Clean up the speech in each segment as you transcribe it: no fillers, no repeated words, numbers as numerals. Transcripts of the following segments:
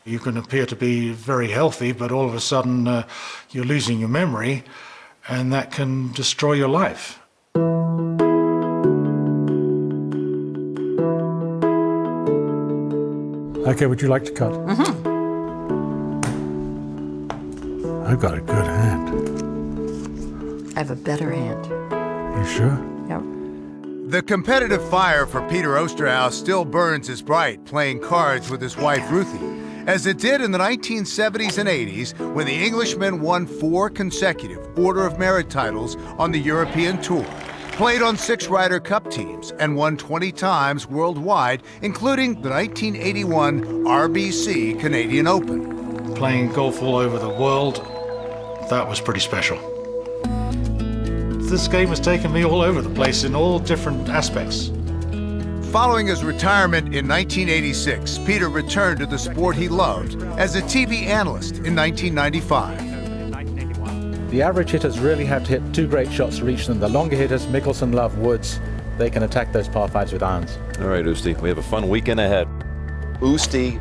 You can appear to be very healthy, but all of a sudden you're losing your memory, and that can destroy your life. Okay, would you like to cut? Mm-hmm. I've got a good hand. I have a better hand. You sure? Yep. The competitive fire for Peter Oosterhuis still burns as bright playing cards with his wife Ruthie, as it did in the 1970s and 80s when the Englishman won 4 consecutive Order of Merit titles on the European Tour, played on 6 Ryder Cup teams, and won 20 times worldwide, including the 1981 RBC Canadian Open. Playing golf all over the world, that was pretty special. This game has taken me all over the place in all different aspects. Following his retirement in 1986, Peter returned to the sport he loved as a TV analyst in 1995. The average hitters really have to hit 2 great shots to reach them. The longer hitters, Mickelson, Love, Woods, they can attack those par 5s with irons. All right, Oosti, we have a fun weekend ahead. Oosti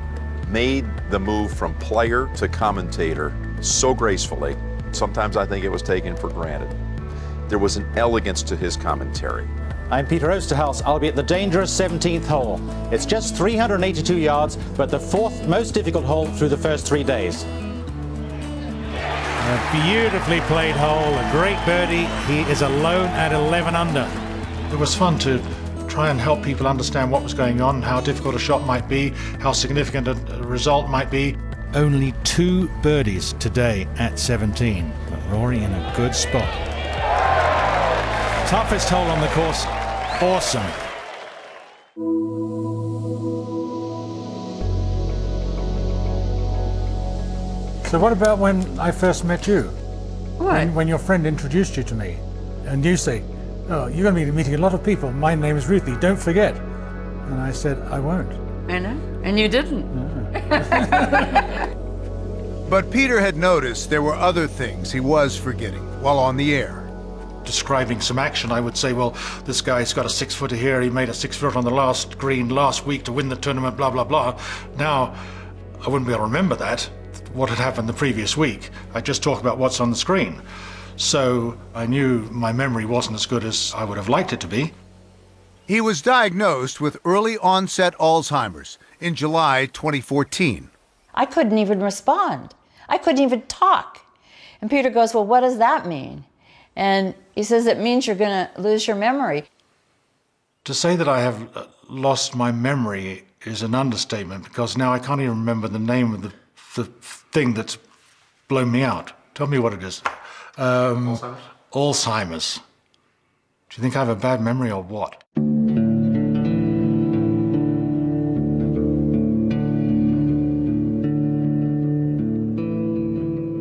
made the move from player to commentator so gracefully. Sometimes I think it was taken for granted. There was an elegance to his commentary. I'm Peter Oosterhuis. I'll be at the dangerous 17th hole. It's just 382 yards, but the 4th most difficult hole through the first 3 days. A beautifully played hole, a great birdie. He is alone at 11 under. It was fun to try and help people understand what was going on, how difficult a shot might be, how significant a result might be. Only 2 birdies today at 17, but Rory in a good spot. Toughest hole on the course. Awesome. So what about when I first met you? What? When your friend introduced you to me, and you say, "Oh, you're going to be meeting a lot of people. My name is Ruthie, don't forget." And I said, "I won't." I know. And you didn't. But Peter had noticed there were other things he was forgetting while on the air. Describing some action, I would say, well, this guy's got a 6-footer here, he made a 6-footer on the last green last week to win the tournament, blah, blah, blah. Now, I wouldn't be able to remember that, what had happened the previous week. I just talk about what's on the screen. So I knew my memory wasn't as good as I would have liked it to be. He was diagnosed with early onset Alzheimer's in July 2014. I couldn't even respond. I couldn't even talk. And Peter goes, well, what does that mean? And he says, it means you're going to lose your memory. To say that I have lost my memory is an understatement, because now I can't even remember the name of the thing that's blown me out. Tell me what it is. Alzheimer's? Alzheimer's. Do you think I have a bad memory or what?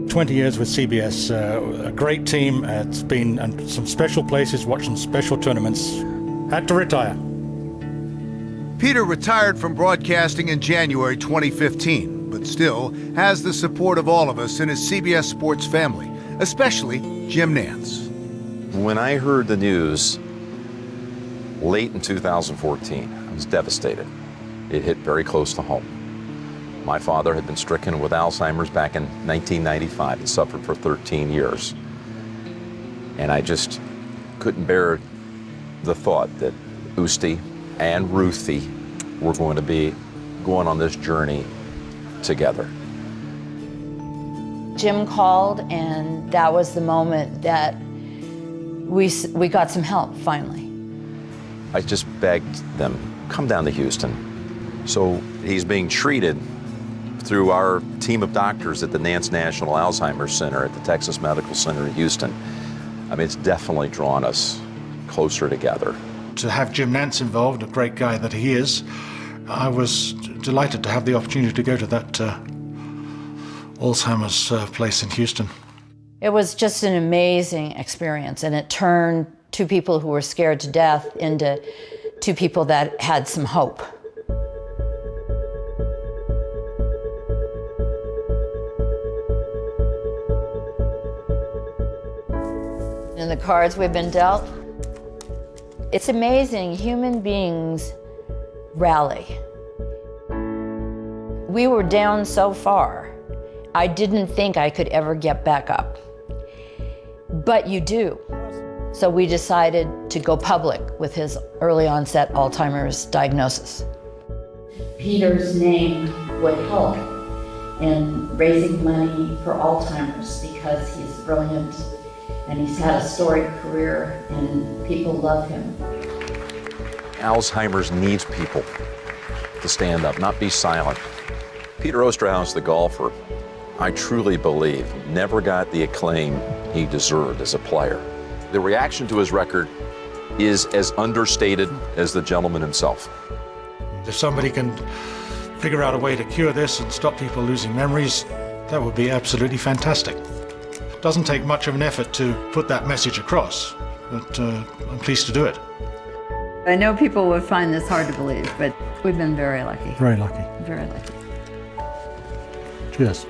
20 years with CBS, a great team. It's been some special places, watched some special tournaments. Had to retire. Peter retired from broadcasting in January 2015, but still has the support of all of us in his CBS Sports family, especially Jim Nantz. When I heard the news late in 2014, I was devastated. It hit very close to home. My father had been stricken with Alzheimer's back in 1995 and suffered for 13 years. And I just couldn't bear the thought that Oosti and Ruthie were going to be going on this journey together. Jim called, and that was the moment that we got some help, finally. I just begged them, come down to Houston. So he's being treated through our team of doctors at the Nantz National Alzheimer's Center at the Texas Medical Center in Houston. I mean, it's definitely drawn us closer together. To have Jim Nantz involved, a great guy that he is, I was delighted to have the opportunity to go to that Alzheimer's place in Houston. It was just an amazing experience, and it turned 2 people who were scared to death into 2 people that had some hope. And the cards we've been dealt, it's amazing. Human beings rally. We were down so far, I didn't think I could ever get back up. But you do. So we decided to go public with his early onset Alzheimer's diagnosis. Peter's name would help in raising money for Alzheimer's because he's brilliant and he's had a storied career and people love him. Alzheimer's needs people to stand up, not be silent. Peter Oosterhuis, the golfer, I truly believe never got the acclaim he deserved as a player. The reaction to his record is as understated as the gentleman himself. If somebody can figure out a way to cure this and stop people losing memories, that would be absolutely fantastic. It doesn't take much of an effort to put that message across, but I'm pleased to do it. I know people would find this hard to believe, but we've been very lucky. Very lucky. Very lucky. Cheers.